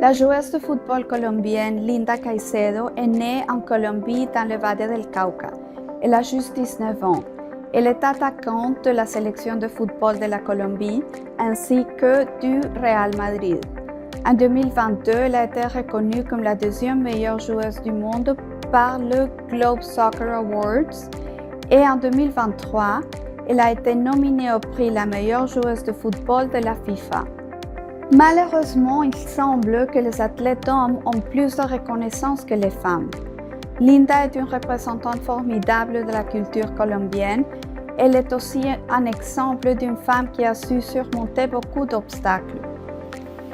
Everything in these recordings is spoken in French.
La joueuse de football colombienne Linda Caicedo est née en Colombie dans le Valle del Cauca. Elle a juste 19 ans. Elle est attaquante de la sélection de football de la Colombie ainsi que du Real Madrid. En 2022, elle a été reconnue comme la deuxième meilleure joueuse du monde par le Globe Soccer Awards et en 2023, elle a été nominée au prix la meilleure joueuse de football de la FIFA. Malheureusement, il semble que les athlètes hommes ont plus de reconnaissance que les femmes. Linda est une représentante formidable de la culture colombienne. Elle est aussi un exemple d'une femme qui a su surmonter beaucoup d'obstacles.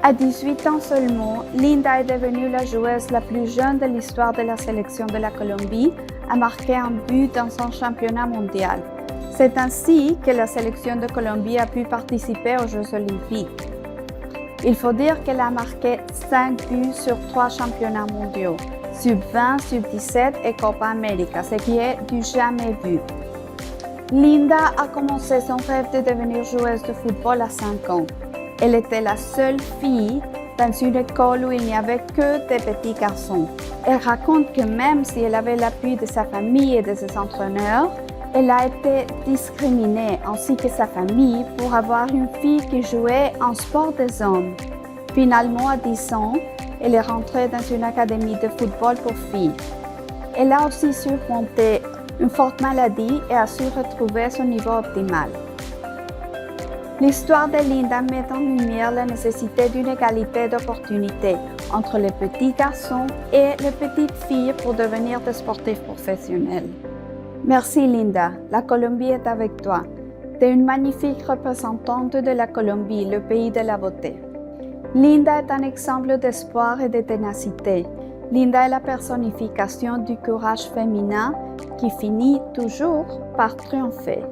À 18 ans seulement, Linda est devenue la joueuse la plus jeune de l'histoire de la sélection de la Colombie à marquer un but dans un championnat mondial. C'est ainsi que la sélection de Colombie a pu participer aux Jeux olympiques. Il faut dire qu'elle a marqué 5 buts sur 3 championnats mondiaux, Sub-20, Sub-17 et Copa América, ce qui est du jamais vu. Linda a commencé son rêve de devenir joueuse de football à 5 ans. Elle était la seule fille dans une école où il n'y avait que des petits garçons. Elle raconte que même si elle avait l'appui de sa famille et de ses entraîneurs, elle a été discriminée ainsi que sa famille pour avoir une fille qui jouait en sport des hommes. Finalement, à 10 ans, elle est rentrée dans une académie de football pour filles. Elle a aussi surmonté une forte maladie et a su retrouver son niveau optimal. L'histoire de Linda met en lumière la nécessité d'une égalité d'opportunités entre les petits garçons et les petites filles pour devenir des sportifs professionnels. Merci Linda, la Colombie est avec toi. Tu es une magnifique représentante de la Colombie, le pays de la beauté. Linda est un exemple d'espoir et de ténacité. Linda est la personnification du courage féminin qui finit toujours par triompher.